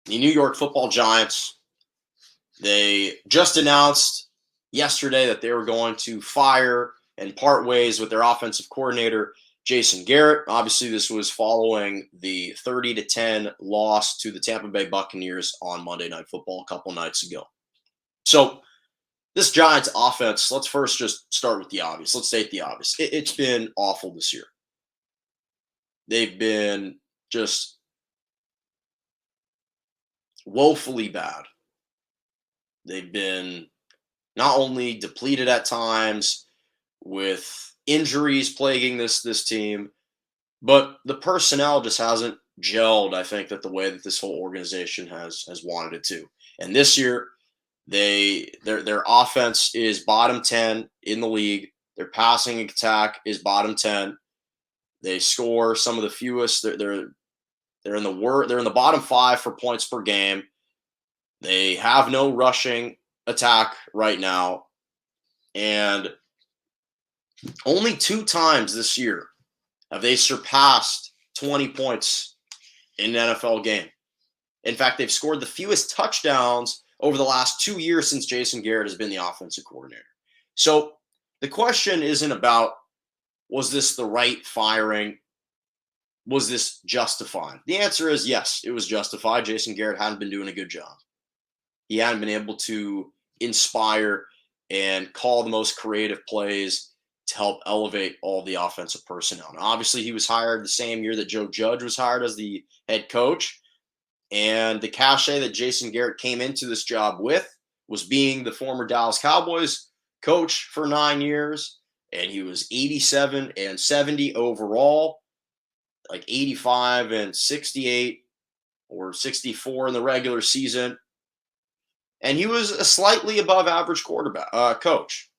The New York Football Giants, they just announced yesterday that they were going to fire and part ways with their offensive coordinator, Jason Garrett. Obviously, this was following the 30-10 loss to the Tampa Bay Buccaneers on Monday Night Football a couple nights ago. So, this Giants offense, let's first just start with the obvious. Let's state the obvious. It's been awful this year. They've been just woefully bad. They've been not only depleted at times with injuries plaguing this team, but the personnel just hasn't gelled, I think, that the way that this whole organization has wanted it to. And this year, their offense is bottom 10 in the league. Their passing attack is bottom 10. They score some of the fewest. They're in the bottom 5 for points per game. They have no rushing attack right now. And only 2 times this year have they surpassed 20 points in an NFL game. In fact, they've scored the fewest touchdowns over the last 2 years since Jason Garrett has been the offensive coordinator. So the question isn't about, was this the right firing? Was this justified? The answer is yes, it was justified. Jason Garrett hadn't been doing a good job. He hadn't been able to inspire and call the most creative plays to help elevate all the offensive personnel. Now, obviously, he was hired the same year that Joe Judge was hired as the head coach. And the cachet that Jason Garrett came into this job with was being the former Dallas Cowboys coach for 9 years. And he was 87-70 overall, like 85-68 or 64 in the regular season. And he was a slightly above average coach.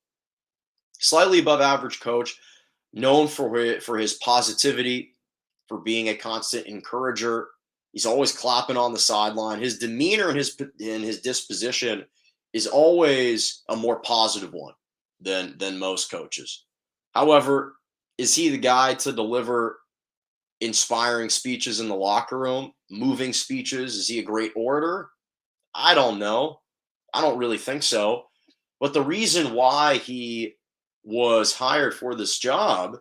Slightly above average coach, known for his positivity, for being a constant encourager. He's always clapping on the sideline. His demeanor and his disposition is always a more positive one than most coaches. However, is he the guy to deliver inspiring speeches in the locker room, moving speeches? Is he a great orator? I don't know. I don't really think so. But the reason why he was hired for this job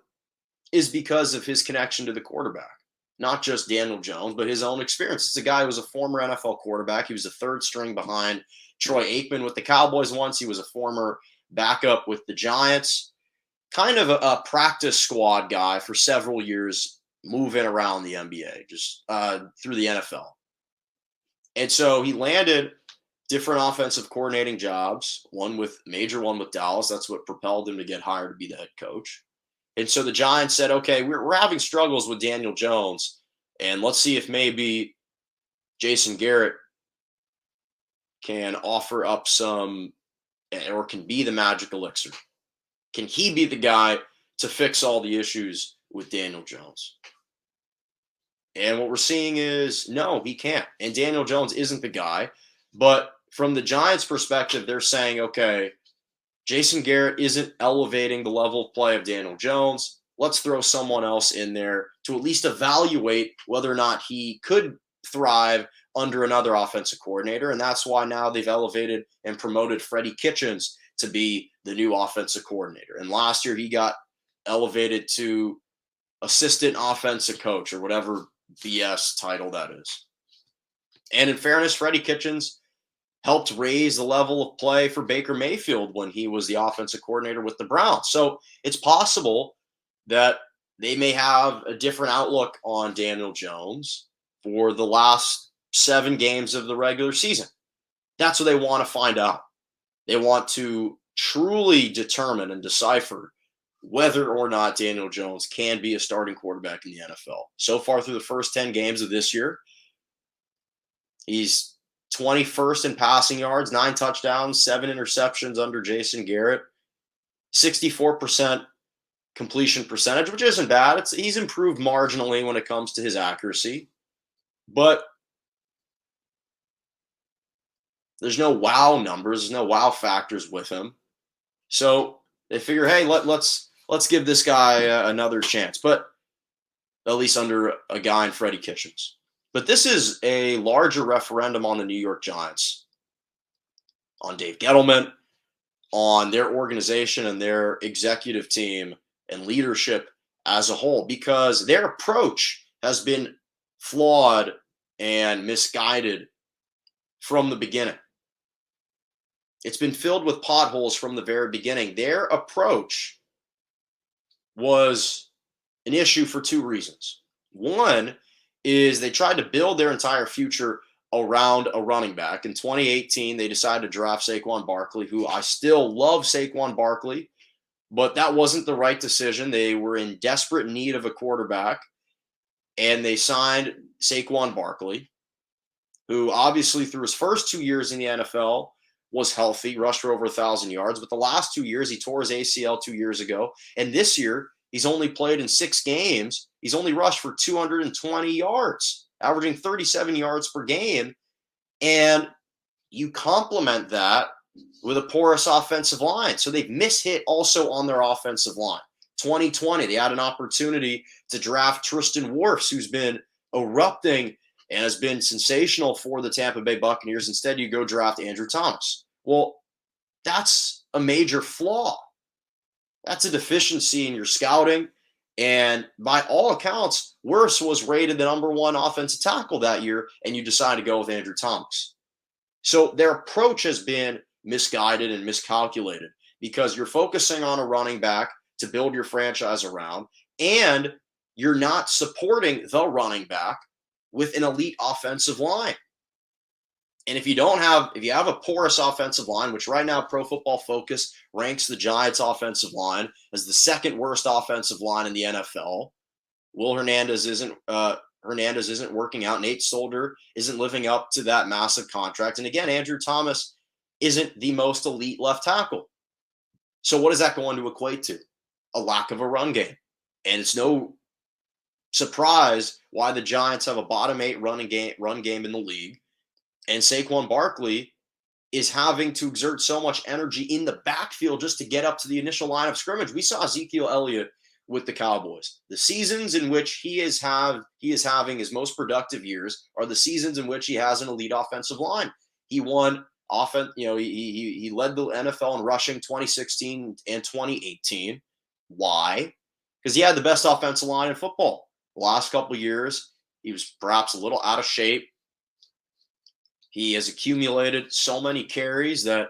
is because of his connection to the quarterback. Not just Daniel Jones, but his own experience. It's a guy who was a former NFL quarterback. He was the third string behind Troy Aikman with the Cowboys once. He was a former backup with the Giants. Kind of a practice squad guy for several years, moving around the NBA, just through the NFL. And so he landed different offensive coordinating jobs, one with Dallas. That's what propelled him to get hired to be the head coach. And so the Giants said, okay, we're having struggles with Daniel Jones, and let's see if maybe Jason Garrett can offer up some, or can be the magic elixir. Can he be the guy to fix all the issues with Daniel Jones? And what we're seeing is, no, he can't. And Daniel Jones isn't the guy. But from the Giants' perspective, they're saying, okay, Jason Garrett isn't elevating the level of play of Daniel Jones. Let's throw someone else in there to at least evaluate whether or not he could thrive under another offensive coordinator. And that's why now they've elevated and promoted Freddie Kitchens to be the new offensive coordinator. And last year he got elevated to assistant offensive coach or whatever BS title that is. And in fairness, Freddie Kitchens helped raise the level of play for Baker Mayfield when he was the offensive coordinator with the Browns. So it's possible that they may have a different outlook on Daniel Jones for the last 7 games of the regular season. That's what they want to find out. They want to truly determine and decipher whether or not Daniel Jones can be a starting quarterback in the NFL. So far through the first 10 games of this year, he's 21st in passing yards, 9 touchdowns, 7 interceptions under Jason Garrett, 64% completion percentage, which isn't bad. He's improved marginally when it comes to his accuracy, but there's no wow numbers, there's no wow factors with him. So they figure, hey, let's give this guy another chance, but at least under a guy in Freddie Kitchens. But this is a larger referendum on the New York Giants, on Dave Gettleman, on their organization and their executive team and leadership as a whole, because their approach has been flawed and misguided from the beginning. It's been filled with potholes from the very beginning. Their approach was an issue for two reasons. One is they tried to build their entire future around a running back. In 2018, they decided to draft Saquon Barkley, who I still love Saquon Barkley, but that wasn't the right decision. They were in desperate need of a quarterback, and they signed Saquon Barkley, who obviously through his first 2 years in the NFL was healthy, rushed for over 1,000 yards. But the last 2 years, he tore his ACL 2 years ago. And this year, he's only played in 6 games. He's only rushed for 220 yards, averaging 37 yards per game. And you complement that with a porous offensive line. So they've mishit also on their offensive line. 2020, they had an opportunity to draft Tristan Wirfs, who's been erupting and has been sensational for the Tampa Bay Buccaneers. Instead, you go draft Andrew Thomas. Well, that's a major flaw. That's a deficiency in your scouting. And by all accounts, Wirfs was rated the #1 offensive tackle that year, and you decide to go with Andrew Thomas. So their approach has been misguided and miscalculated, because you're focusing on a running back to build your franchise around, and you're not supporting the running back with an elite offensive line. And if you have a porous offensive line, which right now Pro Football Focus ranks the Giants offensive line as the second worst offensive line in the NFL. Will Hernandez isn't working out. Nate Solder isn't living up to that massive contract. And again, Andrew Thomas isn't the most elite left tackle. So what is that going to equate to? A lack of a run game. And it's no surprise why the Giants have a bottom 8 run game in the league. And Saquon Barkley is having to exert so much energy in the backfield just to get up to the initial line of scrimmage. We saw Ezekiel Elliott with the Cowboys. The seasons in which he is having his most productive years are the seasons in which he has an elite offensive line. He won offense, he led the NFL in rushing 2016 and 2018. Why? Because he had the best offensive line in football. The last couple of years, he was perhaps a little out of shape. He has accumulated so many carries that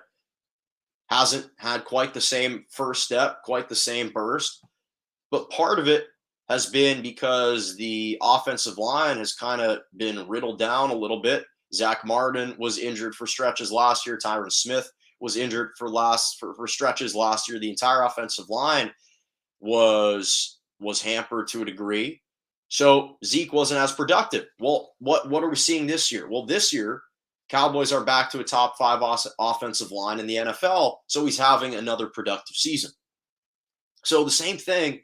hasn't had quite the same first step, quite the same burst. But part of it has been because the offensive line has kind of been riddled down a little bit. Zach Martin was injured for stretches last year. Tyron Smith was injured for stretches last year. The entire offensive line was hampered to a degree. So Zeke wasn't as productive. Well, what are we seeing this year? Well, this year, Cowboys are back to a top 5 offensive line in the NFL, so he's having another productive season. So the same thing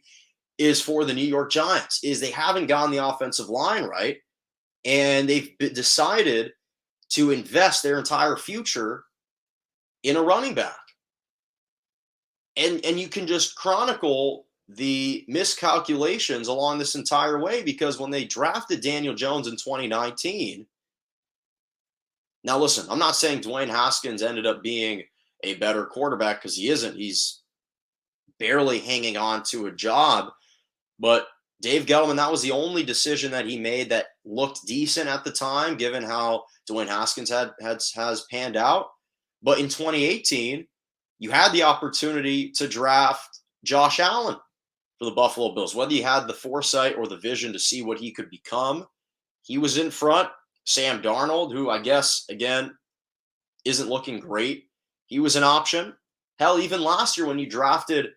is for the New York Giants, is they haven't gotten the offensive line right, and they've decided to invest their entire future in a running back. And you can just chronicle the miscalculations along this entire way, because when they drafted Daniel Jones in 2019, now listen, I'm not saying Dwayne Haskins ended up being a better quarterback, because he isn't. He's barely hanging on to a job. But Dave Gettleman, that was the only decision that he made that looked decent at the time, given how Dwayne Haskins has panned out. But in 2018, you had the opportunity to draft Josh Allen for the Buffalo Bills. Whether you had the foresight or the vision to see what he could become, he was in front. Sam Darnold, who I guess, again, isn't looking great, he was an option. Hell, even last year when you drafted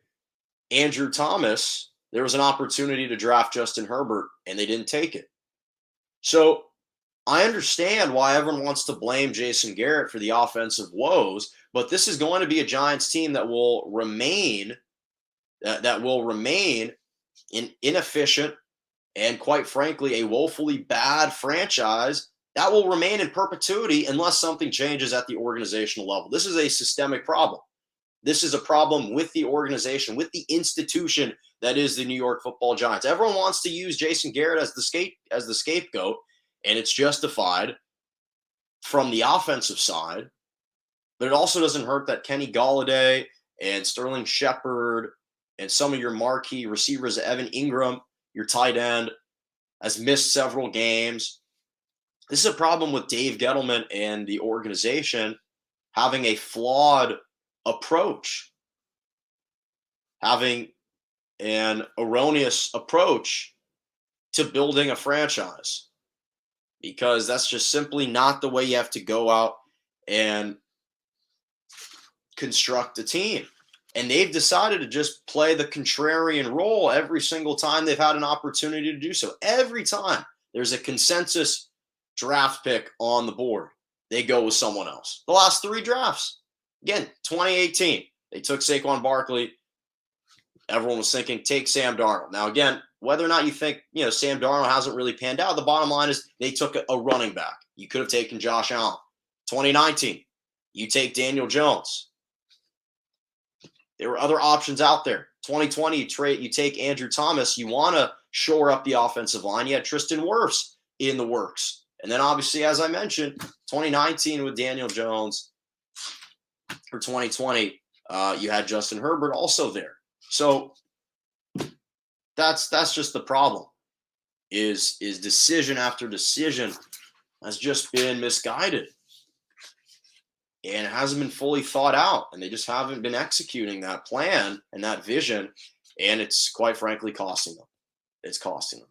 Andrew Thomas, there was an opportunity to draft Justin Herbert, and they didn't take it. So I understand why everyone wants to blame Jason Garrett for the offensive woes, but this is going to be a Giants team that will remain inefficient and, quite frankly, a woefully bad franchise that will remain in perpetuity unless something changes at the organizational level. This is a systemic problem. This is a problem with the organization, with the institution that is the New York Football Giants. Everyone wants to use Jason Garrett as the scapegoat, and it's justified from the offensive side. But it also doesn't hurt that Kenny Golladay and Sterling Shepard and some of your marquee receivers, Evan Ingram, your tight end, has missed several games. This is a problem with Dave Gettleman and the organization having a flawed approach, having an erroneous approach to building a franchise, because that's just simply not the way you have to go out and construct a team. And they've decided to just play the contrarian role every single time they've had an opportunity to do so. Every time there's a consensus draft pick on the board, they go with someone else. The last 3 drafts, again, 2018, they took Saquon Barkley. Everyone was thinking, take Sam Darnold. Now, again, whether or not you think, Sam Darnold hasn't really panned out, the bottom line is they took a running back. You could have taken Josh Allen. 2019, you take Daniel Jones. There were other options out there. 2020, you take Andrew Thomas. You want to shore up the offensive line. You had Tristan Wirfs in the works. And then obviously, as I mentioned, 2019 with Daniel Jones. For 2020, you had Justin Herbert also there. So that's just the problem. Is decision after decision has just been misguided. And it hasn't been fully thought out. And they just haven't been executing that plan and that vision. And it's quite frankly costing them. It's costing them.